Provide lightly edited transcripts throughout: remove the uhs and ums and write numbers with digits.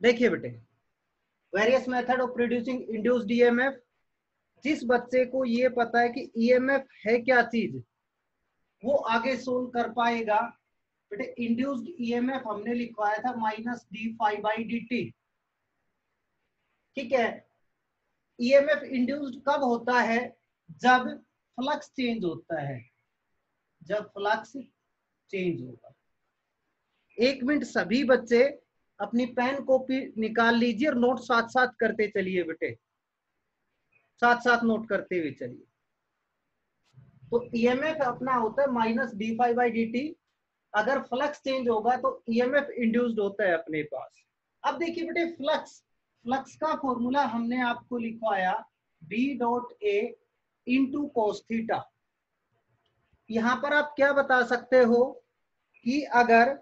देखिए बेटे, various method of producing induced EMF. जिस बच्चे को ये पता है कि ईएमएफ है क्या चीज, वो आगे सोल्व कर पाएगा। बेटे इंड्यूस्ड ईएमएफ हमने लिखवाया था minus D phi by D T. ठीक है, ईएमएफ इंड्यूस्ड कब होता है? जब फ्लक्स चेंज होता है, जब फ्लक्स चेंज होगा। एक मिनट सभी बच्चे अपनी पेन कॉपी निकाल लीजिए और नोट साथ साथ करते चलिए बेटे, साथ साथ नोट करते हुए चलिए। तो ईएमएफ अपना होता है minus D phi by D t. अगर फ्लक्स चेंज होगा तो ईएमएफ इंड्यूस्ड होता है अपने पास। अब देखिए बेटे, फ्लक्स का फॉर्मूला हमने आपको लिखवाया B dot A into cos theta. यहां पर आप क्या बता सकते हो कि अगर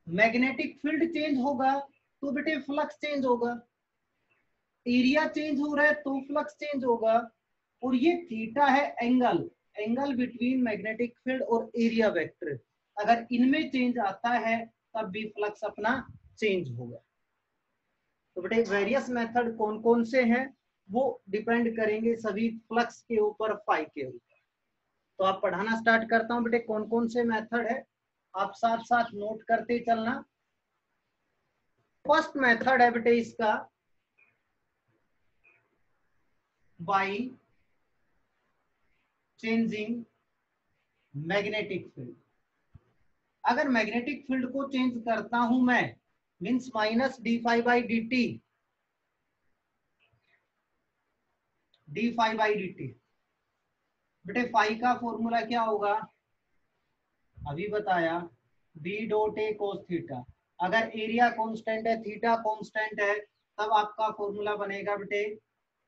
मैग्नेटिक फील्ड चेंज होगा तो बेटे फ्लक्स चेंज होगा, एरिया चेंज हो रहा है तो फ्लक्स चेंज होगा, और ये थीटा है एंगल बिटवीन मैग्नेटिक फील्ड और एरिया वेक्टर। अगर इनमें चेंज आता है तब भी फ्लक्स अपना चेंज होगा। तो बेटे वेरियस मेथड कौन कौन से हैं वो डिपेंड करेंगे सभी फ्लक्स के ऊपर, फाई के ऊपर। तो आप पढ़ाना स्टार्ट करता हूं बेटे, कौन कौन से मेथड है आप साथ साथ नोट करते चलना। फर्स्ट मेथड है बेटे इसका बाय चेंजिंग मैग्नेटिक फील्ड। अगर मैग्नेटिक फील्ड को चेंज करता हूं मैं, means minus D phi by D T, D phi by D T. बेटे फाई का फॉर्मूला क्या होगा? अभी बताया, B dot A cos theta. अगर एरिया कांस्टेंट है, थीटा कांस्टेंट है, तब आपका फॉर्मूला बनेगा बेटे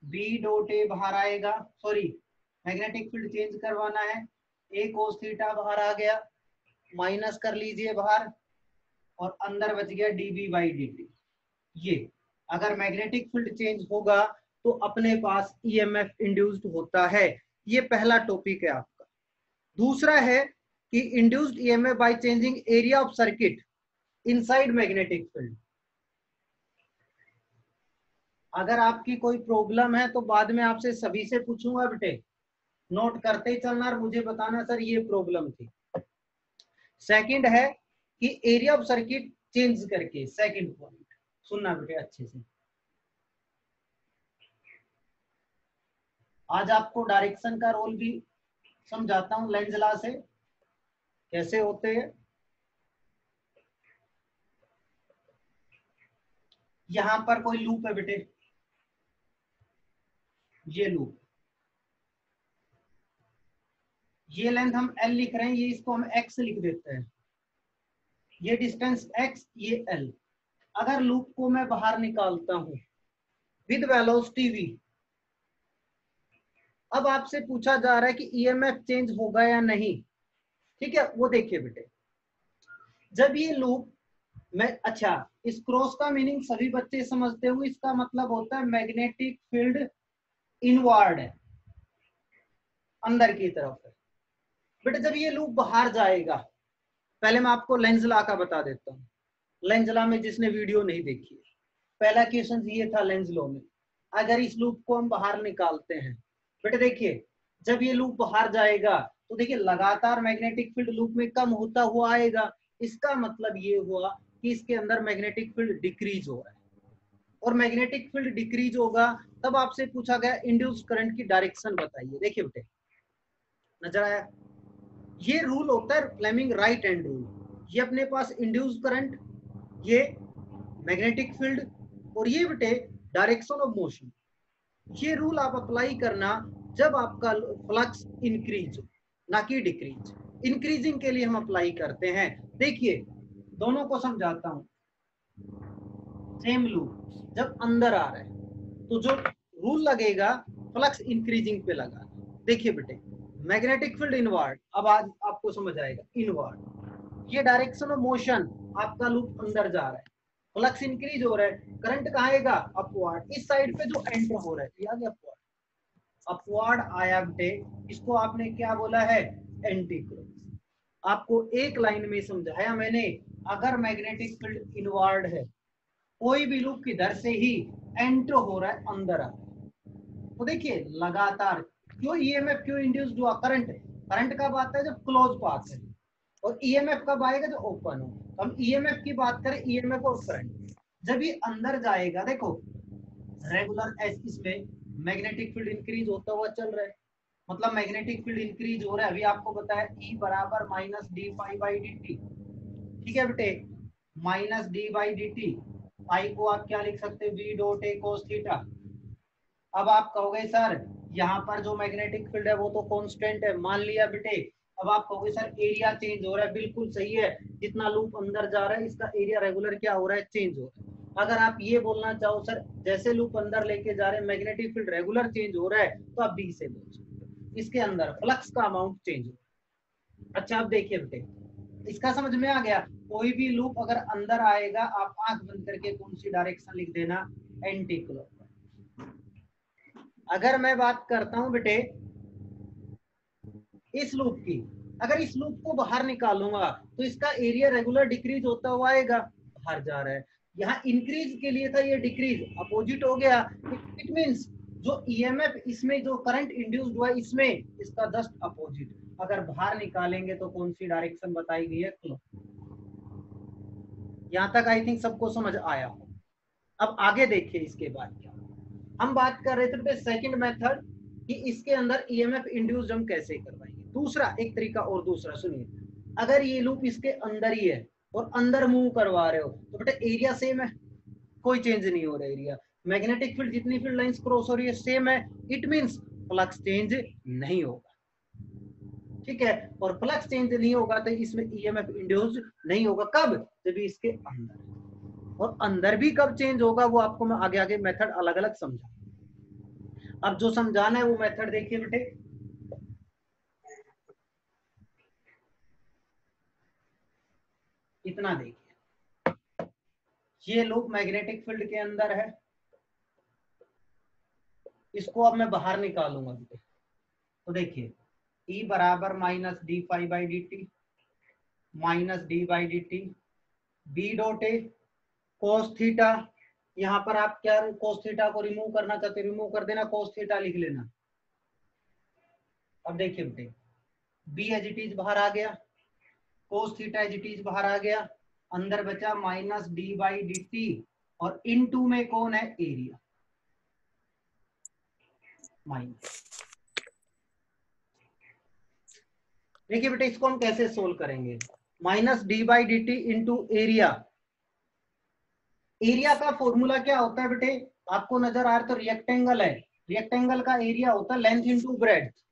बी डॉट ए बाहर आएगा, सॉरी मैग्नेटिक फील्ड चेंज करवाना है, ए कोस थीटा बाहर आ गया, माइनस कर लीजिए बाहर, और अंदर बच गया डीबी बाई डी टी। ये अगर मैग्नेटिक फील्ड चेंज होगा तो अपने पास ईएमएफ इंड्यूस्ड होता है। ये पहला टॉपिक है आपका। दूसरा है कि induced EMF by changing area of circuit inside magnetic field. अगर आपकी कोई प्रॉब्लम है तो बाद में आपसे सभी से पूछूंगा बेटे, नोट करते ही चलना और मुझे बताना सर ये प्रॉब्लम थी। सेकंड है कि एरिया ऑफ सर्किट चेंज करके, सेकंड पॉइंट सुनना बेटे अच्छे से। आज आपको डायरेक्शन का रोल भी समझाता हूं, लेंस लॉ से कैसे होते हैं। यहां पर कोई लूप है बेटे, ये लूप, ये लेंथ हम L लिख रहे हैं, ये इसको हम X लिख देते हैं, ये डिस्टेंस X, ये L। अगर लूप को मैं बाहर निकालता हूं विद वेलोसिटी v, अब आपसे पूछा जा रहा है कि ईएमएफ चेंज होगा या नहीं। ठीक है, वो देखिए बेटे, जब ये लूप में, अच्छा इस क्रॉस का मीनिंग सभी बच्चे समझते हुए, इसका मतलब होता है मैग्नेटिक फील्ड इनवर्ड है, अंदर की तरफ है। बेटे जब ये लूप बाहर जाएगा, पहले मैं आपको लेंस लॉ का बता देता हूँ। लेंस लॉ में जिसने वीडियो नहीं देखी है, पहला क्वेश्चन ये था लेंस लॉ में। अगर इस लूप को हम बाहर निकालते हैं बेटे, देखिए जब ये लूप बाहर जाएगा तो देखिए लगातार मैग्नेटिक फील्ड लूप में कम होता हुआ आएगा। इसका मतलब ये हुआ कि इसके अंदर मैग्नेटिक फील्ड डिक्रीज हो रहा है, और मैग्नेटिक फील्ड डिक्रीज होगा तब आपसे पूछा गया इंड्यूस करंट की डायरेक्शन बताइए। देखिए बेटे नजर आया, ये रूल होता है फ्लेमिंग राइट हैंड रूल। ये अपने पास इंड्यूस करंट, ये मैग्नेटिक फील्ड, और ये बेटे डायरेक्शन ऑफ मोशन। ये रूल आप अप्लाई करना जब आपका फ्लक्स इंक्रीज हो, ना कि डिक्रीज। इंक्रीजिंग के लिए हम अप्लाई करते हैं। देखिए दोनों को समझाता हूं। सेम लूप जब अंदर आ रहा है तो जो रूल लगेगा फ्लक्स इंक्रीजिंग पे लगा। देखिए बेटे मैग्नेटिक फील्ड इनवर्ड, अब आज आपको समझ आएगा इनवर्ड। ये डायरेक्शन ऑफ मोशन, आपका लूप अंदर जा रहा है, फ्लक्स इंक्रीज हो रहा है, करंट कहाँ आएगा? अपवर्ड। इस साइड पे जो एंटर हो रहा है, ये आ गया अपवर्ड, अपवर्ड आया बेटे, इसको आपने क्या बोला है? Anti clockwise. आपको एक लाइन में समझाया मैंने, अगर मैग्नेटिक फील्ड इनवर्ड है कोई भी लूप किधर से ही एंटर हो रहा है, अंदर आ रहा है। तो देखिए लगातार क्यों ईएमएफ क्यों इंड्यूस्ड हुआ, करंट, करंट कब आता है जब क्लोज पाथ है, और ईएमएफ कब आएगा जब ओपन हो। तो हम ईएमएफ की बात करें, ईएमएफ और करंट जब ये अंदर जाएगा, देखो रेगुलर एस इसमें मैग्नेटिक फील्ड इंक्रीज होता हुआ चल रहा है, मतलब मैग्नेटिक फील्ड इंक्रीज हो रहा है। अभी आपको बताया E बराबर minus D phi by D T, ठीक है बेटे, minus D by D T, phi को आप क्या लिख सकते हैं, V dot A cos theta. अब आप कहोगे सर यहाँ पर जो मैग्नेटिक फील्ड है वो तो कांस्टेंट है, मान लिया बेटे। अब आप कहोगे सर एरिया चेंज हो रहा है, बिल्कुल सही है, जितना लूप अंदर जा रहा है इसका एरिया रेगुलर क्या हो रहा है, चेंज हो रहा है। अगर आप ये बोलना चाहो सर जैसे लूप अंदर लेके जा रहे हैं मैग्नेटिक फील्ड रेगुलर चेंज हो रहा है, तो आप बी से बोल सकते हो, इसके अंदर फ्लक्स का अमाउंट चेंज हो रहा है। अच्छा अब देखिए बेटे, इसका समझ में आ गया। कोई भी लूप अगर अंदर आएगा, आप आंख बंद करके कौन सी डायरेक्शन लिख देना, एंटी क्लॉकवाइज। अगर मैं बात करता हूं बेटे इस लूप की, अगर इस लूप को बाहर निकालूंगा तो इसका एरिया रेगुलर डिक्रीज होता हुआ आएगा, बाहर जा रहा है। यहाँ इंक्रीज के लिए था, ये डिक्रीज अपोजिट हो गया। इट मींस जो ईएमएफ इसमें जो करंट इंड्यूस्ड हुआ इसमें, इसका जस्ट अपोजिट। अगर बाहर निकालेंगे तो कौन सी डायरेक्शन बताई गई है, क्लॉक। यहाँ तक आई थिंक सबको समझ आया हो। अब आगे देखिए इसके बाद क्या हम बात कर रहे थे, सेकंड मेथड कि इसके अंदर ईएमएफ इंड्यूस्ड हम कैसे करवाएंगे। दूसरा एक तरीका और दूसरा सुनिए, अगर ये लूप इसके अंदर ही है और अंदर मूव करवा रहे हो तो बेटा एरिया सेम है, कोई चेंज नहीं हो रहा एरिया, मैग्नेटिक फील्ड जितनी फील्ड लाइंस क्रॉस हो रही है सेम है, इट मींस फ्लक्स चेंज नहीं होगा, ठीक है। और फ्लक्स चेंज नहीं होगा तो इसमें ईएमएफ इंड्यूस्ड नहीं होगा, कब, जब इसके अंदर। और अंदर भी कब चेंज होगा वो आपको मैं आगे आगे मेथड अलग अलग समझा। अब जो समझाना है वो मेथड देखिए बेटे, इतना देखिए, ये लूप मैग्नेटिक फील्ड के अंदर है, इसको अब मैं बाहर निकालूंगा बेटे। तो देखिए E बराबर minus D phi by D T, minus D by D T, B dot A cos theta. यहाँ पर आप क्या कोस थीटा को रिमूव करना चाहते, रिमूव कर देना, कोस थीटा लिख लेना। अब देखिए बेटे, बी एज इट इज बाहर आ गया, cos theta as it is बाहर आ गया, अंदर बचा minus D by D T, और इन टू में कौन है, एरिया माइनस। देखिए बेटे इसको हम कैसे सोल्व करेंगे, minus D by D T into area. Area का फॉर्मूला क्या होता है बेटे, आपको नजर आ रहा तो रेक्टेंगल है, रेक्टेंगल का एरिया होता है लेंथ इंटू ब्रेड्थ।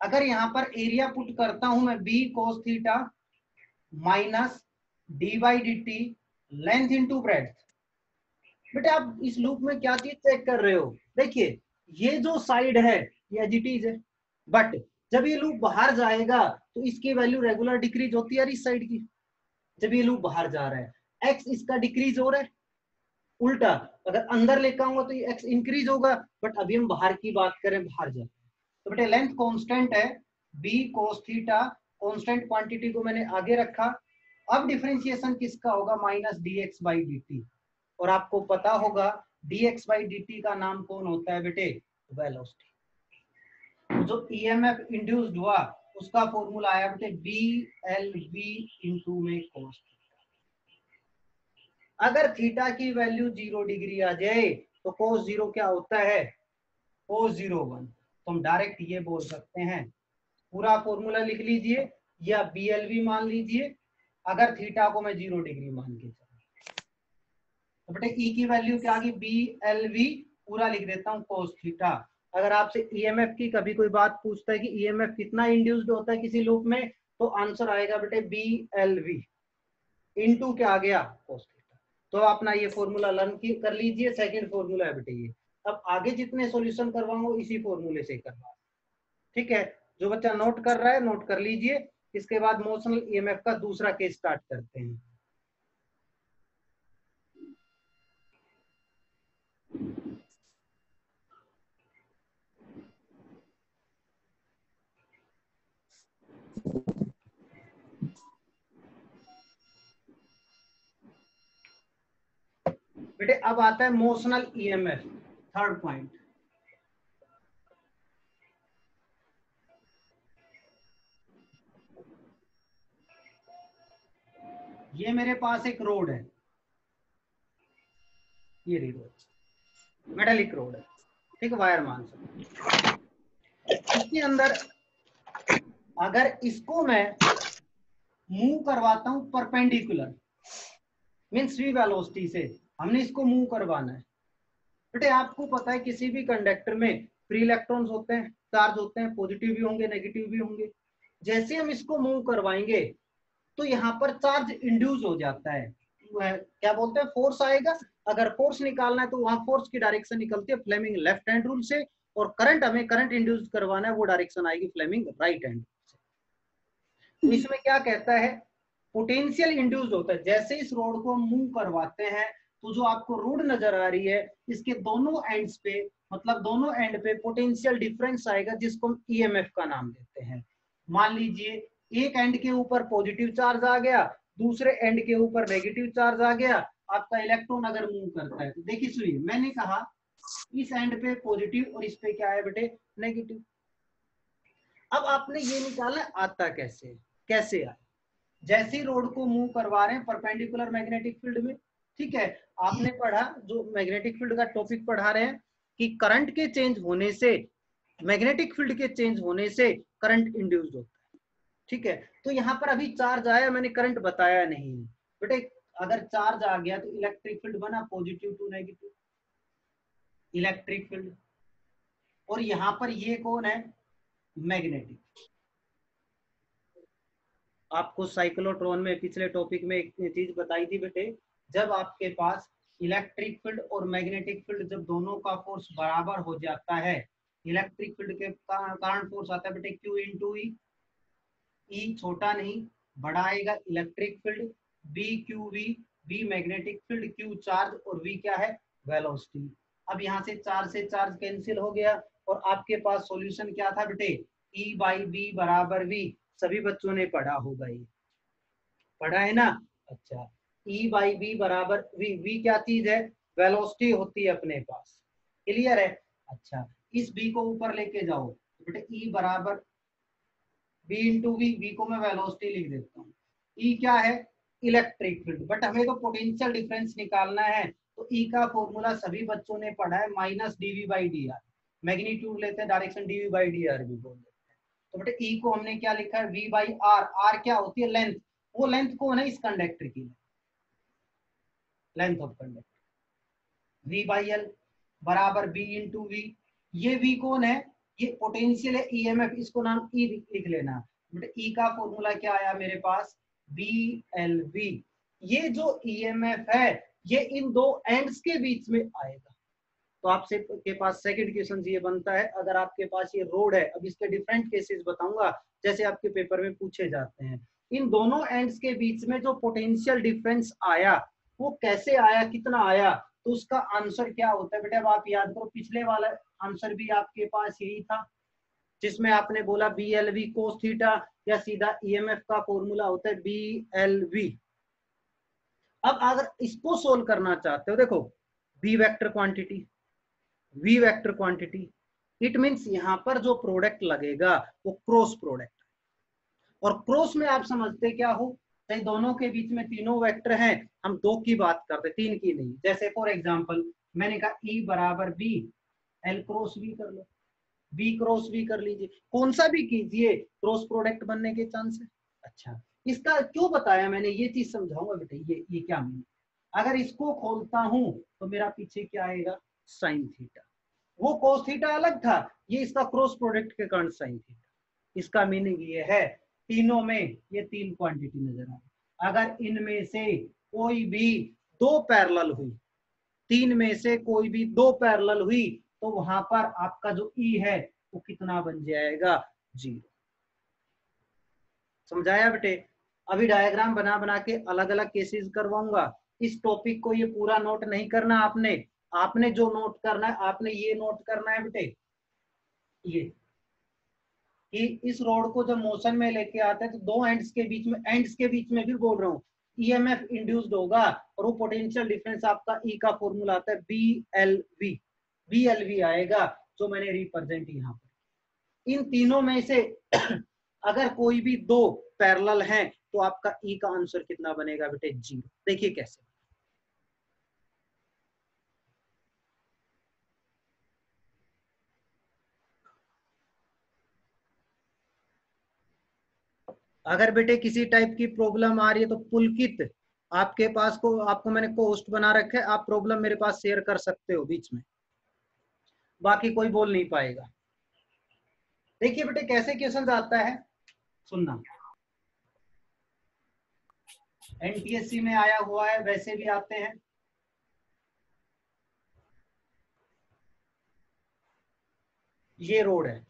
अगर यहाँ पर एरिया पुट करता हूं मैं B cos theta minus D by D T length into breadth. बेटे आप इस लूप में क्या चीज चेक कर रहे हो, देखिए ये जो साइड है ये एज इट इज है, बट जब ये लूप बाहर जाएगा तो इसकी वैल्यू रेगुलर डिक्रीज होती है इस साइड की। जब ये लूप बाहर जा रहा है एक्स इसका डिक्रीज हो रहा है, उल्टा अगर अंदर लेकर आऊंगा तो ये एक्स इंक्रीज होगा, बट अभी हम बाहर की बात करें, बाहर जाए तो बेटे लेंथ कांस्टेंट है, B cos theta, constant quantity को मैंने आगे रखा। अब डिफरेंशिएशन किसका होगा, minus D X by D T. और आपको पता होगा dx by dt का नाम कौन होता है बेटे, वेलोसिटी। जो ईएमएफ इंड्यूस्ड हुआ उसका फॉर्मूला आया बेटे बी एल वी इंटू में cos। अगर थीटा की वैल्यू 0 डिग्री आ जाए तो cos 0 क्या होता है, cos 0 1। तो हम डायरेक्ट ये बोल सकते हैं, पूरा फॉर्मूला लिख लीजिए या बी एल वी मान लीजिए, अगर थीटा को मैं 0 डिग्री मान के तो बेटे ई की वैल्यू क्या आ गई, बी एल वी, पूरा लिख देता हूँ cos थीटा। अगर आपसे ईएमएफ की कभी कोई बात पूछता है कि ईएमएफ कितना इंड्यूस्ड होता है किसी लूप में, तो आंसर आएगा बेटे बी एल वी इंटू क्या आ गया, cos थीटा। तो अपना ये फॉर्मूला लर्न कर लीजिए, सेकंड फॉर्मूला है बेटे ये। अब आगे जितने सॉल्यूशन करवाऊंगा इसी फॉर्मूले से करवा, ठीक है। जो बच्चा नोट कर रहा है नोट कर लीजिए, इसके बाद मोशनल ईएमएफ का दूसरा केस स्टार्ट करते हैं। बेटे अब आता है मोशनल ईएमएफ, थर्ड पॉइंट। ये मेरे पास एक रोड है, ये रही रोड, मेटालिक रोड है, ठीक, वायर मान सकते। इसके अंदर अगर इसको मैं मूव करवाता हूं परपेंडिकुलर, मीन्स वी वेलोसिटी से, हमने इसको मूव करवाना है। बेटे आपको पता है किसी भी कंडक्टर में फ्री इलेक्ट्रॉन्स होते हैं, चार्ज होते हैं, पॉजिटिव भी होंगे नेगेटिव भी होंगे। जैसे हम इसको मूव करवाएंगे तो यहाँ पर चार्ज इंड्यूस हो जाता है, क्या बोलते हैं, फोर्स आएगा। अगर फोर्स निकालना है तो वहां फोर्स की डायरेक्शन निकलती है फ्लेमिंग लेफ्ट हैंड रूल से, और करंट, हमें करंट इंड्यूस करवाना है, वो डायरेक्शन आएगी फ्लेमिंग राइट हैंड से। तो इसमें क्या कहता है, पोटेंशियल इंड्यूस होता है। जैसे इस रोड को मूव करवाते हैं तो जो आपको रोड नजर आ रही है, इसके दोनों एंड्स पे, मतलब दोनों एंड पे पोटेंशियल डिफरेंस आएगा, जिसको हम ईएमएफ का नाम देते हैं। मान लीजिए एक एंड के ऊपर पॉजिटिव चार्ज आ गया, दूसरे एंड के ऊपर नेगेटिव चार्ज आ गया, आपका इलेक्ट्रॉन अगर मूव करता है तो देखिए सुनिए, मैंने कहा इस एंड पे पॉजिटिव और इस पे क्या है बेटे, नेगेटिव। अब आपने ये निकालना आता कैसे, कैसे आए, जैसे ही रोड को मूव करवा रहे हैं परपेंडिकुलर मैग्नेटिक फील्ड में, ठीक है। आपने पढ़ा, जो मैग्नेटिक फील्ड का टॉपिक पढ़ा रहे हैं, कि करंट के चेंज होने से, मैग्नेटिक फील्ड के चेंज होने से करंट इंड्यूस्ड होता है, ठीक है। तो यहाँ पर अभी चार्ज आया, मैंने करंट बताया नहीं बेटे। अगर चार्ज आ गया तो इलेक्ट्रिक फील्ड बना positive to negative, electric field. और यहाँ पर ये कौन है, मैग्नेटिक। आपको साइक्लोट्रॉन में पिछले टॉपिक में एक चीज बताई थी बेटे, जब आपके पास इलेक्ट्रिक फील्ड और मैग्नेटिक फील्ड, जब दोनों का फोर्स बराबर हो जाता है, इलेक्ट्रिक फील्ड के कारण फोर्स आता है बेटे Q इंटू ई। ई छोटा नहीं बड़ा आएगा, electric field B Q V, B magnetic field, Q charge, और वी क्या है, वेलोसिटी। अब यहाँ से चार्ज कैंसिल हो गया, और आपके पास सॉल्यूशन क्या था बेटे, ई बाई बी बराबर वी। सभी बच्चों ने पढ़ा होगा, ये पढ़ा है ना। अच्छा, ई बाई बी बराबर वी, वी क्या चीज है, वेलोसिटी होती है अपने पास, क्लियर है। अच्छा, इस बी को ऊपर लेके जाओ, तो बेटे ई बराबर बी इंटू वी, वी को मैं वेलोसिटी लिख देता हूँ। ई क्या है, इलेक्ट्रिक फील्ड, बट हमें तो पोटेंशियल डिफरेंस निकालना है, तो ई का फॉर्मूला सभी बच्चों ने पढ़ा है, minus DV by D R. Magnitude लेते हैं, direction DV by D R भी बोल देते हैं। तो बेटे ई को हमने क्या लिखा है, वी बाई आर। आर क्या होती है, लेंथ। वो लेंथ कौन है, इस कंडक्टर की length of conductor. V by L बराबर बी इंटू वी। ये वी कौन है, ये पोटेंशियल है, ईएमएफ, इसको नाम ई लिख लेना। बट ई का फॉर्मूला क्या आया मेरे पास, बी एल वी। ये जो ईएमएफ है, ये इन दो एंड्स के बीच में आएगा। तो आपसे के पास सेकंड क्वेश्चन ये बनता है, अगर आपके पास ये रोड है, अब इसके डिफरेंट केसेस बताऊंगा, जैसे आपके पेपर में पूछे जाते हैं, इन दोनों एंड्स के बीच में जो पोटेंशियल डिफरेंस आया, वो कैसे आया, कितना आया, तो उसका आंसर क्या होता है बेटा। अब आप याद करो, पिछले वाला आंसर भी आपके पास यही था, जिसमें आपने बोला B L V cos theta, या सीधा ईएमएफ का फॉर्मूला होता है बी एल वी। अब अगर इसको सोल्व करना चाहते हो, देखो B vector quantity, V vector quantity, it means यहां पर जो प्रोडक्ट लगेगा वो क्रॉस प्रोडक्ट। और क्रॉस में आप समझते क्या हो, चाहे दोनों के बीच में तीनों वेक्टर हैं, हम दो की बात करते, तीन की नहीं। जैसे फॉर एग्जांपल मैंने कहा ई बराबर बी, एल क्रॉस बी कर लो, बी क्रॉस बी कर लीजिए, कौन सा भी कीजिए, क्रॉस प्रोडक्ट बनने के चांस है। अच्छा, इसका क्यों बताया मैंने, ये चीज समझाऊंगा बेटे, ये क्या मीन। अगर इसको खोलता हूं तो मेरा पीछे क्या आएगा, साइन थीटा। वो कोस थीटा अलग था, ये इसका क्रॉस प्रोडक्ट के कारण साइन थीटा। इसका मीनिंग ये है, तीनों में ये तीन क्वांटिटी नजर आ रही, अगर इनमें से कोई भी दो पैरेलल हुई, तीन में से कोई भी दो पैरेलल हुई, तो वहां पर आपका जो ई है वो कितना बन जाएगा, 0। समझाया बेटे। अभी डायग्राम बना बना के अलग अलग केसेस करवाऊंगा। इस टॉपिक को ये पूरा नोट नहीं करना आपने, आपने जो नोट करना है, आपने ये नोट करना है बेटे, ये कि इस रोड को जब मोशन में लेके आते हैं तो दो एंड्स के बीच में भी बोल रहा हूँ, ईएमएफ इंड्यूस्ड होगा और वो पोटेंशियल डिफरेंस आपका ई का फॉर्मूला आता है BLV, BLV आएगा जो मैंने रिप्रेजेंट यहाँ पर। इन तीनों में से अगर कोई भी दो पैरेलल हैं तो आपका ई का आंसर कितना बनेगा बेटे 0। देखिए कैसे, अगर बेटे किसी टाइप की प्रॉब्लम आ रही है तो पुलकित आपके पास को आपको मैंने होस्ट बना रखा है, आप प्रॉब्लम मेरे पास शेयर कर सकते हो बीच में, बाकी कोई बोल नहीं पाएगा। देखिए बेटे कैसे क्वेश्चन आता है, सुनना। एनटीएससी में आया हुआ है, वैसे भी आते हैं। ये रोड है,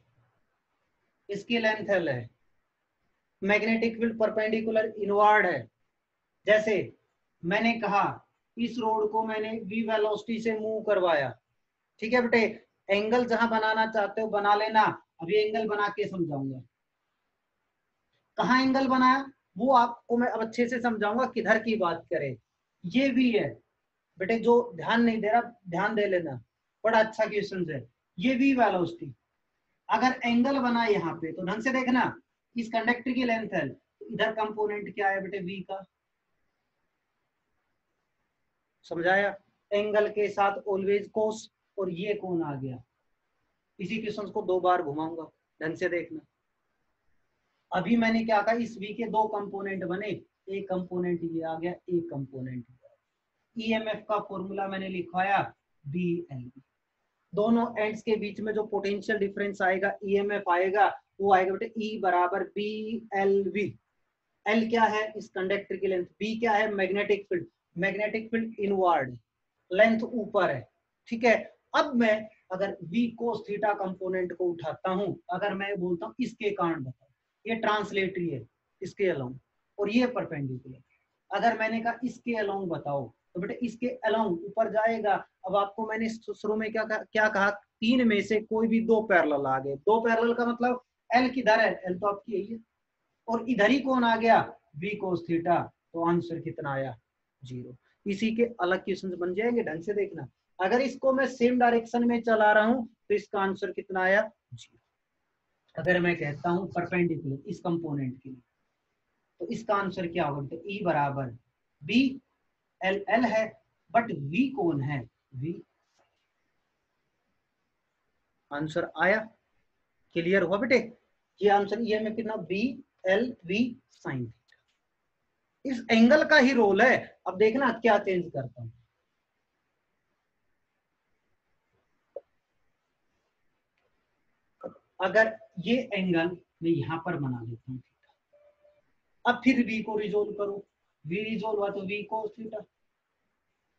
इसकी लेंथ एल है, मैग्नेटिक फील्ड परपेंडिकुलर इनवर्ड है। जैसे मैंने कहा इस रोड को मैंने v वेलोसिटी से मूव करवाया, ठीक है बेटे, एंगल जहां बनाना चाहते हो बना लेना, अभी एंगल बना के समझाऊंगा। कहाँ एंगल बनाया वो आपको मैं अब अच्छे से समझाऊंगा, किधर की बात करें। ये v है बेटे, जो ध्यान नहीं दे रहा ध्यान दे लेना, बड़ा अच्छा क्वेश्चन है। ये v वेलोसिटी, अगर एंगल बना यहाँ पे तो ढंग से देखना, इस कंडक्टर की लेंथ है, इधर कंपोनेंट क्या है बेटे v का, समझाया। एंगल के साथ ऑलवेज कोस, और ये कौन आ गया, इसी क्वेश्चन को दो बार घुमाऊंगा, ढंग से देखना। अभी मैंने क्या कहा, इस v के दो कंपोनेंट बने, एक कंपोनेंट ये आ गया, एक कंपोनेंट ईएमएफ का फॉर्मूला मैंने लिखवाया BLV। दोनों एंड्स के बीच में जो पोटेंशियल डिफरेंस आएगा ईएमएफ आएगा, वो आएगा बेटे E बराबर BLV। L क्या है इस कंडक्टर की लेंथ, B क्या है magnetic field, magnetic field inward, length ऊपर है, ठीक है। अब मैं अगर V कोस थीटा कंपोनेंट को उठाता हूं, अगर मैं बोलता हूं इसके कारण बताओ, ये ट्रांसलेटरी है इसके अलोंग, और ये परपेंडिकुलर, अगर मैंने कहा इसके अलोंग बताओ तो बेटे इसके अलोंग ऊपर जाएगा। अब आपको मैंने शुरू में क्या कहा, तीन में से कोई भी दो पैरेलल आ गए, दो पैरेलल का मतलब एल किधर है, एल तो आपकी यही है, और इधर ही कौन आ गया v cos थीटा, तो आंसर कितना आया 0। इसी के अलग क्वेश्चन बन जाएंगे, ढंग से देखना। अगर इसको मैं सेम डायरेक्शन में चला रहा हूं तो इसका आंसर कितना आया 0। अगर मैं कहता हूं परपेंडिकुलर इस कंपोनेंट के लिए तो इसका आंसर क्या होगा, तो E बराबर B L है, बट V कौन है, V। आंसर आया, क्लियर हुआ बेटे। ये आंसर ये में कितना BLV साइन थीटा, इस एंगल का ही रोल है। अब देखना क्या चेंज करता हूं, अगर ये एंगल मैं यहां पर बना देता हूं थीटा, अब फिर V को रिजोल्व करो, V रिजोल्व हुआ तो V cos थीटा,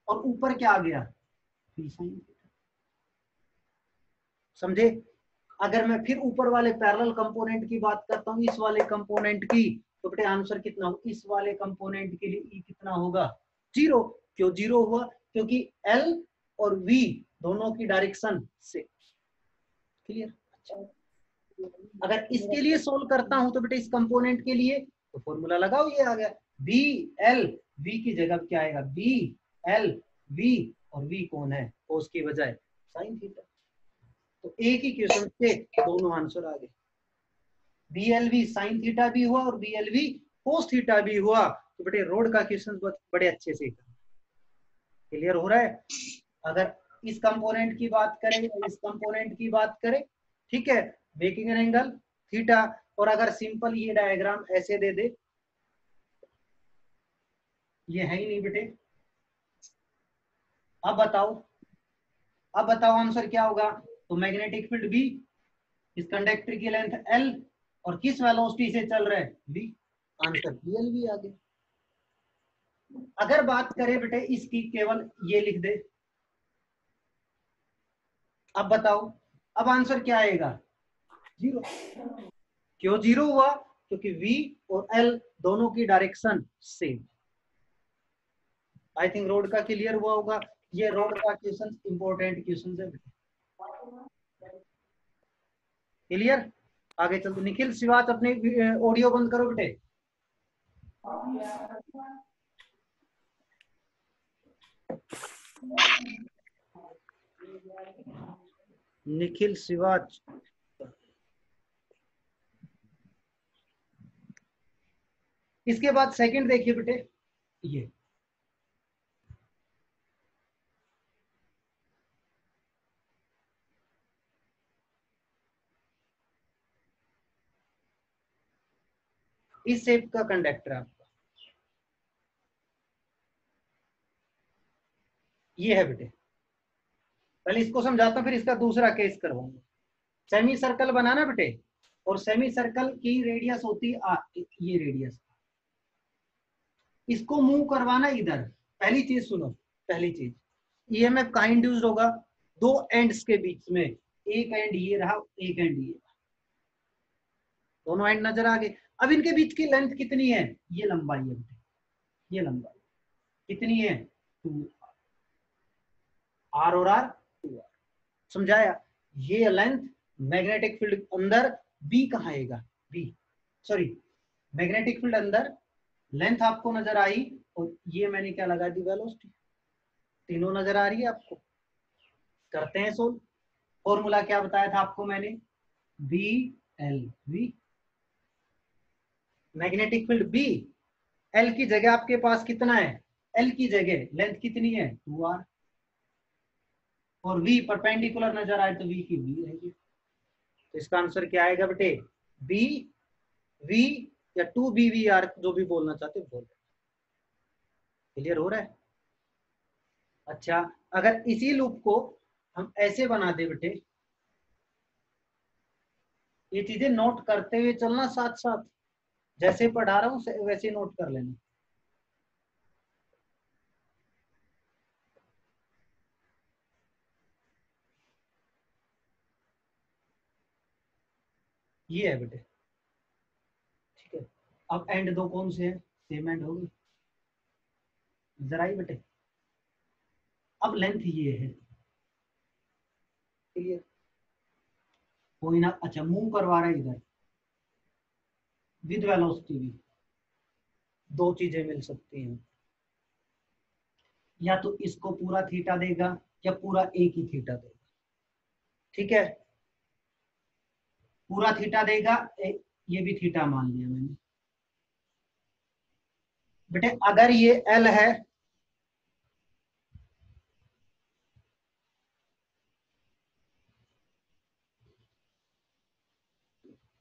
और ऊपर क्या आ गया V साइन थीटा, समझे। अगर मैं फिर ऊपर वाले पैरेलल कंपोनेंट की बात करता हूं, इस वाले कंपोनेंट की, तो बेटे आंसर कितना हो, इस वाले कंपोनेंट के लिए E कितना होगा 0। क्यों 0 हुआ, क्योंकि L और V दोनों की डायरेक्शन से, क्लियर। अच्छा, अगर इसके लिए सोल्व करता हूं तो बेटे इस कंपोनेंट के लिए तो फॉर्मूला लगाओ, ये आ गया BL, V की जगह क्या आएगा BLV, और V कौन है कोस की बजाय साइन थीटा, तो एक ही क्वेश्चन से दोनों आंसर आ गए। BLV साइन थीटा भी हुआ और BLV कोस थीटा भी हुआ, तो बेटे रोड का क्वेश्चन बड़े अच्छे से क्लियर हो रहा है। अगर इस कंपोनेंट की बात करें, इस कंपोनेंट की बात करें, ठीक है, मेकिंग एन एंगल थीटा, और अगर सिंपल ये डायग्राम ऐसे दे दे, ये है ही नहीं बेटे, अब बताओ, अब बताओ आंसर क्या होगा, तो मैग्नेटिक फील्ड B, इस कंडक्टर की लेंथ L, और किस वेलोसिटी से चल रहे हैं V, आंसर BLV आ गया। अगर बात करें बेटे इसकी, केवल ये लिख दे, अब बताओ, अब आंसर क्या आएगा 0। क्यों 0 हुआ, क्योंकि V और L दोनों की direction same. I think road का क्लियर हुआ होगा, ये रोड का क्वेश्चन इंपॉर्टेंट क्वेश्चन है, क्लियर। आगे चलते, निखिल शिवाच अपने ऑडियो बंद करो बेटे। निखिल शिवाज, इसके बाद सेकंड देखिए बेटे, ये इस शेप का कंडक्टर आपका ये है बेटे। पहले इसको समझाता हूं, फिर इसका दूसरा केस करवाऊंगा। सेमी सर्कल बनाना बेटे, और सेमी सर्कल की रेडियस होती है ये रेडियस, इसको मूव करवाना इधर। पहली चीज सुनो, पहली चीज ईएमएफ कहाँ इंड्यूस्ड होगा, दो एंड्स के बीच में, एक एंड ये रहा, एक एंड ये, दोनों एंड नजर आ गए। अब इनके बीच की लेंथ कितनी है, ये लंबाई है बेटे, ये लंबाई कितनी है, 2 आर और आर 2 आर। समझाया, ये लेंथ मैग्नेटिक फील्ड अंदर, बी कहाँ आएगा, बी सॉरी मैग्नेटिक फील्ड अंदर, लेंथ आपको नजर आई, और ये मैंने क्या लगा दी, वेलोसिटी, तीनों नजर आ रही है आपको। करते हैं सोल्व। फॉर्मूला क्या बताया था आपको मैंने, B L V, magnetic field B, L की जगह आपके पास कितना है, एल की जगह लेंथ कितनी है 2r, और v परपेंडिकुलर नजर आए तो v की v रहेगी। तो इसका आंसर क्या आएगा बेटे, b v या 2bvr, जो भी बोलना चाहते बोल। क्लियर हो रहा है। अच्छा, अगर इसी लूप को हम ऐसे बना दे बेटे, ये चीजें नोट करते हुए चलना, साथ साथ जैसे पढ़ा रहा हूं वैसे नोट कर लेना। ये है बेटे, ठीक है। अब एंड दो कौन से हैं, सेम एंड होगी, जरा ही बेटे। अब लेंथ ये है, क्लियर, कोई ना, अच्छा मूव करवा रहा है इधर विद वेलोसिटी भी, दो चीजें मिल सकती हैं, या तो इसको पूरा थीटा देगा या पूरा एक ही थीटा देगा, ठीक है। पूरा थीटा देगा, ये भी थीटा मान लिया मैंने बेटे। अगर ये एल है,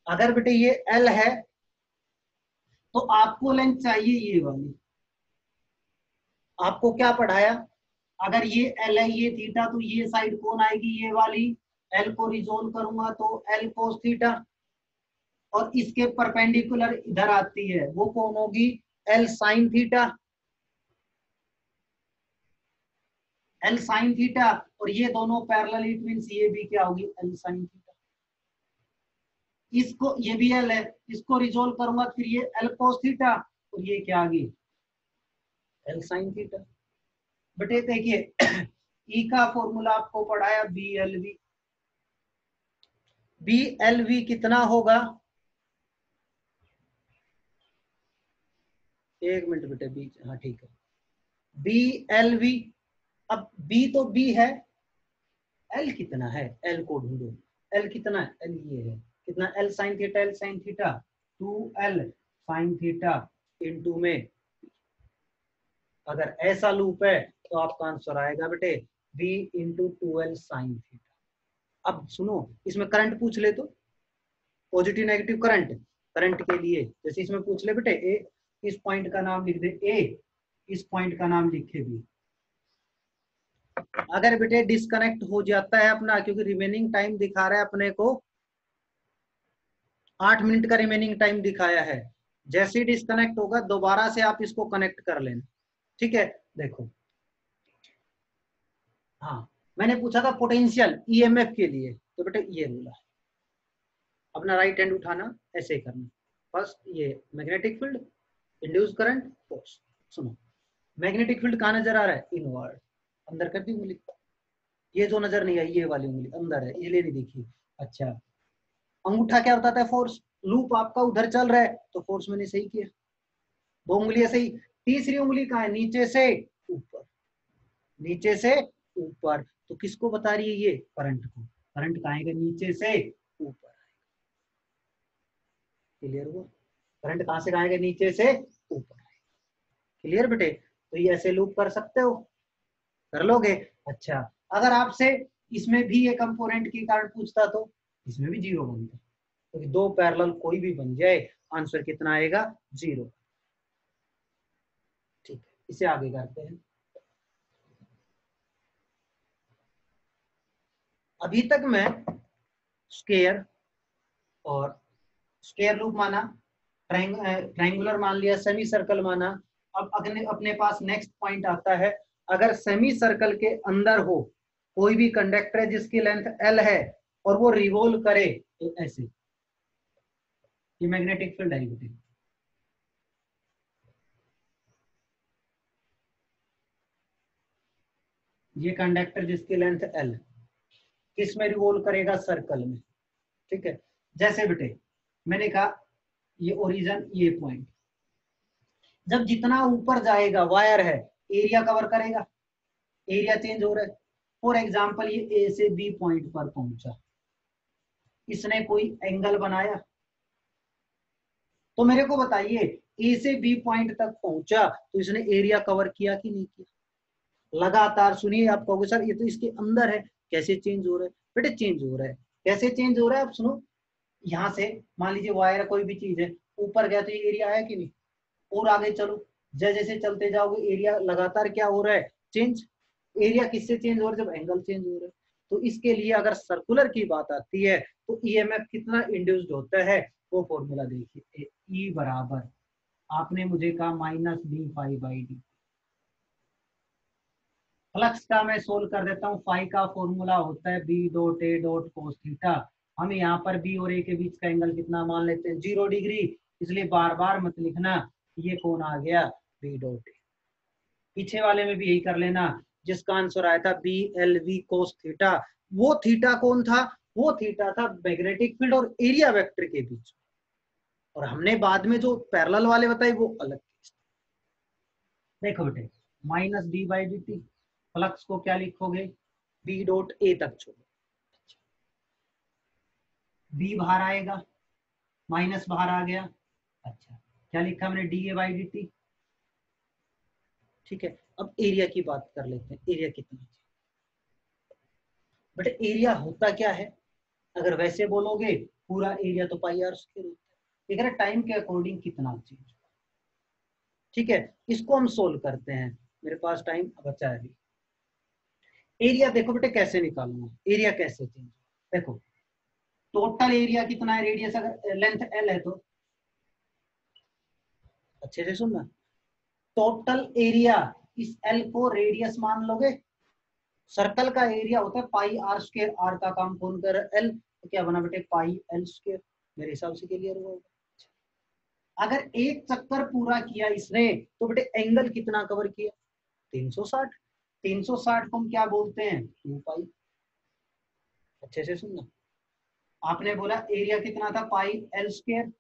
अगर बेटे ये एल है, तो आपको लेंथ चाहिए ये वाली। आपको क्या पढ़ाया, अगर ये एल है, ये थीटा, तो ये साइड कौन आएगी, ये वाली, एल को रिजोल्व करूंगा तो एल कोस थीटा, और इसके परपेंडिकुलर इधर आती है, वो कौन होगी, L sine theta, L sine theta, और ये दोनों पैरेलल, इट मींस ये भी क्या होगी, एल साइन थीटा। इसको, ये भी एल है, इसको रिजोल्व करूंगा फिर ये एल कोस थीटा, और ये क्या आ गई, एल साइन थीटा। बेटे देखिए, ई का फॉर्मूला आपको पढ़ाया B L V, B L V कितना होगा, एक मिनट बेटे, बी, हाँ ठीक है, बी एल वी। अब बी तो बी है, एल कितना है, एल को ढूंढो, एल कितना है, एल ये है, कितना, L sine theta, L sine theta 2l sine theta into में, अगर ऐसा लूप है तो आपका आंसर आएगा बेटे v into 2l sine theta. अब सुनो, इसमें करंट पूछ ले तो, पॉजिटिव नेगेटिव करंट, करंट के लिए जैसे इसमें पूछ ले बेटे, ए इस पॉइंट का नाम लिख दे ए, इस पॉइंट का नाम लिखे बी। अगर बेटे डिस्कनेक्ट हो जाता है अपना, क्योंकि रिमेनिंग टाइम दिखा रहा है अपने को 8 मिनट का रिमेनिंग टाइम दिखाया है, जैसे ही डिस्कनेक्ट होगा दोबारा से आप इसको कनेक्ट कर लेना, ठीक है। देखो, हाँ मैंने पूछा था पोटेंशियल ईएमएफ के लिए, तो बेटे ये रूल है, अपना राइट हैंड उठाना, ऐसे ही करना। फर्स्ट ये magnetic field, induce current, force. सुनो, मैग्नेटिक फील्ड कहाँ नजर आ रहा है, इनवर्ड, अंदर कर दी उंगली, ये जो नजर नहीं आई ये वाली उंगली अंदर है, ये ले नहीं देखी। अच्छा, अंगूठा क्या बताता है, फोर्स, लूप आपका उधर चल रहा है तो फोर्स मैंने सही किया, दो उंगलियां सही। तीसरी उंगली कहाँ है, नीचे से ऊपर, नीचे से ऊपर। तो किसको बता रही है ये? करंट को। करंट कहाँ आएगा? नीचे से ऊपर। क्लियर हुआ? करंट कहाँ से कहाँ आएगा? नीचे से ऊपर। क्लियर बेटे? तो ये ऐसे लूप कर सकते हो, कर लोगे? अच्छा, अगर आपसे इसमें भी ये कंपोनेंट की कारण पूछता तो इसमें भी जीरो बनता, क्योंकि दो पैरेलल कोई भी बन जाए आंसर कितना आएगा? जीरो। ठीक है, इसे आगे करते हैं। अभी तक मैं स्क्वायर और स्क्वायर लूप माना, ट्रायंगुलर मान लिया, सेमी सर्कल माना। अब अपने पास नेक्स्ट पॉइंट आता है, अगर सेमी सर्कल के अंदर हो कोई भी कंडक्टर है जिसकी लेंथ L है और वो रिवॉल्व करे, तो ऐसे ये मैग्नेटिक फील्ड है बेटे। ये कंडक्टर जिसकी लेंथ L किस में रिवॉल्व करेगा? सर्कल में। ठीक है, जैसे बेटे मैंने कहा ये ओरिजिन, ये पॉइंट, जब जितना ऊपर जाएगा वायर है एरिया कवर करेगा, एरिया चेंज हो रहा है। फॉर एग्जाम्पल ये ए से बी पॉइंट पर पहुंचा, इसने कोई एंगल बनाया, तो मेरे को बताइए ए से बी पॉइंट तक पहुंचा तो इसने एरिया कवर किया कि नहीं किया? लगातार सुनिए, आप कहोगे सर ये तो इसके अंदर है, कैसे चेंज हो रहा है? बेटे चेंज हो रहा है। कैसे चेंज हो रहा है? आप सुनो, यहाँ से मान लीजिए वायर कोई भी चीज है, ऊपर गया तो ये एरिया आया कि नहीं? और आगे चलो, जैसे जैसे चलते जाओगे एरिया लगातार क्या हो रहा है? चेंज। एरिया किससे चेंज हो रहा है? जब एंगल चेंज हो रहा है। तो इसके लिए अगर सर्कुलर की बात आती है तो ईएमएफ कितना इंड्यूस्ड होता है, वो फॉर्मूला देखिए, ई बराबर, आपने मुझे कहा minus D phi by D. Flux का मैं सोल्व कर देता हूँ। फाई का फॉर्मूला होता है B dot A dot cos theta. हम यहाँ पर बी और ए के बीच का एंगल कितना मान लेते हैं? 0 डिग्री। इसलिए बार बार मत लिखना, ये कौन आ गया? B dot A. पीछे वाले में भी यही कर लेना, जिसका आंसर आया था B L V cos theta. वो थीटा कौन था? वो थीटा था मैग्नेटिक फील्ड और एरिया वेक्टर के बीच। और हमने बाद में जो पैरेलल वाले बताए वो अलग। देखो बेटे, minus D by D T, flux को क्या लिखोगे? बी डॉट ए तक छोड़ो, बी बाहर आएगा, माइनस बाहर आ गया। अच्छा, क्या लिखा हमने? D A by D T. ठीक है, अब एरिया की बात कर लेते हैं। एरिया कितना? बट एरिया होता क्या है? अगर वैसे बोलोगे पूरा एरिया तो पाई आर स्क्वायर होता है। अगर टाइम के अकॉर्डिंग कितना चेंज। ठीक है, इसको हम सोल्व करते हैं, मेरे पास टाइम बचा है अभी। एरिया देखो बेटे कैसे निकालूंगा, एरिया कैसे चेंज। देखो टोटल एरिया कितना है, रेडियस अगर लेंथ एल है तो, अच्छे से सुनना, टोटल एरिया, इस एल को रेडियस मान लोगे। सर्कल का एरिया होता है पाई आर स्क्वायर, आर का काम कौन कर एल, तो क्या बना बेटे? पाई एल स्क्वायर। मेरे हिसाब से क्लियर हुआ होगा। अगर एक चक्कर पूरा किया इसने तो बेटे एंगल कितना कवर किया? 360। 360 को हम क्या बोलते हैं? 2 पाई। अच्छे से सुनना, आपने बोला एरिया कितना था? पाई एल स्क्वायर।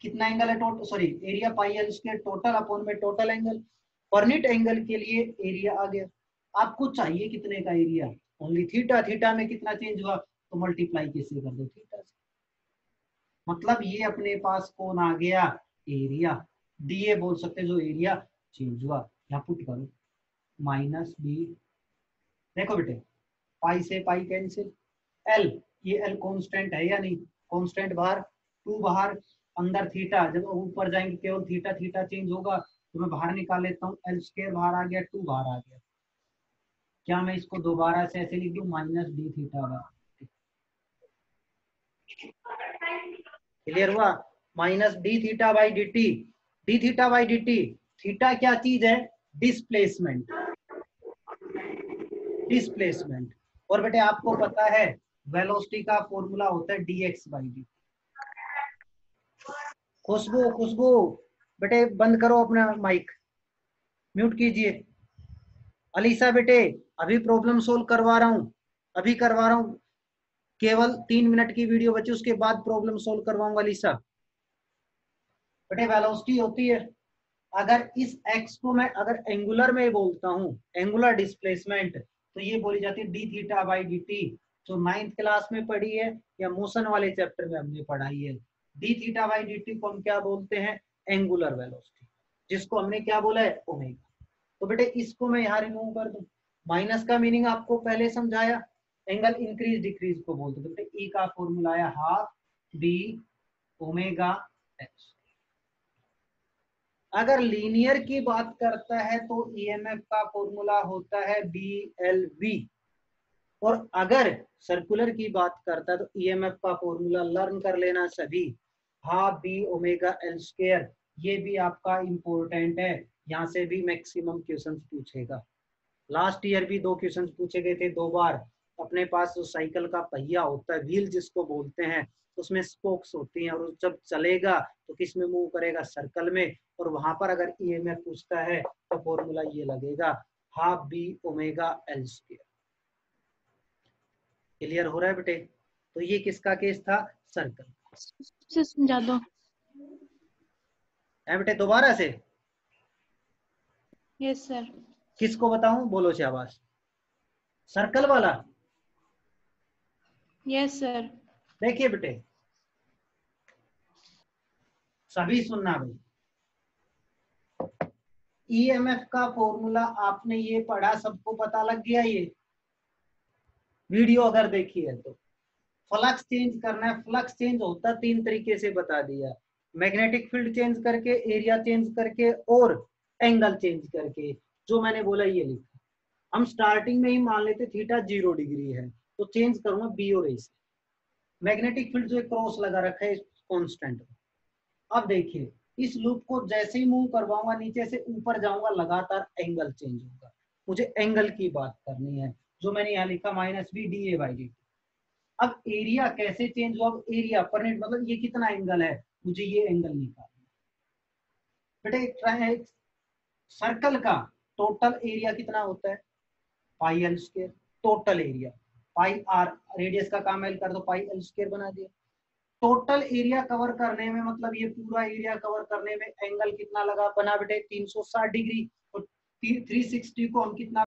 कितना एंगल है total? Sorry, area pi L square total upon में टोटल एंगल। परनिट एंगल के लिए एरिया आ गया। आपको चाहिए कितने का एरिया? Only theta. थीटा में कितना चेंज हुआ तो मल्टीप्लाई कैसे कर दो थीटा से। मतलब ये अपने पास कौन आ गया? एरिया। डीए बोल सकते जो एरिया चेंज हुआ। यहाँ पुट करो माइनस बी। देखो बेटे, पाई से पाई कैंसिल, एल, ये एल कांस्टेंट है या नहीं? कांस्टेंट बाहर, 2 बाहर, अंदर थीटा। जब ऊपर जाएंगे केवल थीटा थीटा चेंज होगा, तो मैं बाहर निकाल लेता हूँ, एल स्क्वायर बाहर आ गया, 2 बाहर आ गया। क्या मैं इसको दोबारा से ऐसे लिख दूं? माइनस डी थीटा बार। क्लियर हुआ? Minus D theta by D T. D theta by D T, theta क्या चीज है? डिस्प्लेसमेंट। डिस्प्लेसमेंट। और बेटे आपको पता है वेलोसिटी का फॉर्मूला होता है dx बाई डी। खुशबू, खुशबू बेटे बंद करो अपना माइक, म्यूट कीजिए। अलीसा बेटे, अभी प्रॉब्लम सोल्व करवा रहा हूँ, अभी करवा रहा हूँ। केवल 3 मिनट की वीडियो बची, उसके बाद प्रॉब्लम सोल्व करवाऊंगा। अलीसा बेटे, वेलोसिटी होती है अगर इस x को मैं अगर एंगुलर में बोलता हूँ, एंगुलर डिस्प्लेसमेंट, तो ये बोली जाती है D theta by D T, जो 9th क्लास में पढ़ी है या मोशन वाले चैप्टर में हमने पढ़ाई है। D theta by D T को हम क्या बोलते हैं? एंगुलर वेलोसिटी, जिसको हमने क्या बोला है? ओमेगा। तो बेटे इसको मैं यहाँ रिमूव कर दूं। माइनस का मीनिंग आपको पहले समझाया, एंगल इंक्रीज डिक्रीज को बोलते हैं। बेटे ई का फॉर्मूला है हाफ बी ओमेगा एच। अगर लीनियर की बात करता है तो ईएमएफ का फॉर्मूला होता है बी एल वी, और अगर सर्कुलर की बात करता है तो ईएमएफ का फॉर्मूला लर्न कर लेना सभी, half B omega L square. ये भी आपका इंपॉर्टेंट है, यहाँ से भी मैक्सिमम क्वेश्चंस पूछेगा। लास्ट ईयर भी 2 क्वेश्चंस पूछे गए थे 2 बार। अपने पास जो साइकिल का पहिया होता है, व्हील जिसको बोलते हैं, उसमें स्पोक्स होती हैं, और जब चलेगा तो किस में मूव करेगा? सर्कल में। और वहां पर अगर ईएमएफ पूछता है तो फॉर्मूला ये लगेगा half B omega L square. Clear हो रहा है बेटे? तो ये किसका केस था? सर्कल। समझा दो है बेटे दोबारा से? Yes sir. किसको बताऊं? बोलो शाबाश। सर्कल वाला। Yes sir. देखिए बेटे, सभी सुनना भाई, ईएमएफ का फॉर्मूला आपने ये पढ़ा, सबको पता लग गया? ये वीडियो अगर देखी है तो फ्लक्स चेंज करना है। फ्लक्स चेंज होता 3 तरीके से बता दिया, मैग्नेटिक फील्ड चेंज करके, एरिया चेंज करके, और एंगल चेंज करके। जो मैंने बोला ये लिखा। हम स्टार्टिंग में ही मान लेते थीटा 0 डिग्री है, तो चेंज करूंगा बी और ए से। मैग्नेटिक फील्ड जो क्रॉस लगा रखा है कांस्टेंट। अब देखिए, इस लूप को जैसे ही मूव करवाऊंगा नीचे से ऊपर जाऊंगा, लगातार एंगल चेंज होगा। मुझे एंगल की बात करनी है, जो मैंने यहाँ लिखा minus B D A by D. अब एरिया कैसे चेंज हुआ? अब एरिया पर नेट मतलब ये कितना एंगल है, मुझे ये एंगल निकालना। बेटे सर्कल का टोटल एरिया कितना होता है? Pi L square. Total area pi R, radius का काम एल कर दो, पाई एल स्क्वायर बना दिया। टोटल एरिया कवर करने में, मतलब ये पूरा एरिया कवर करने में एंगल कितना लगा? बना बेटे 360 डिग्री। और 360 को हम कितना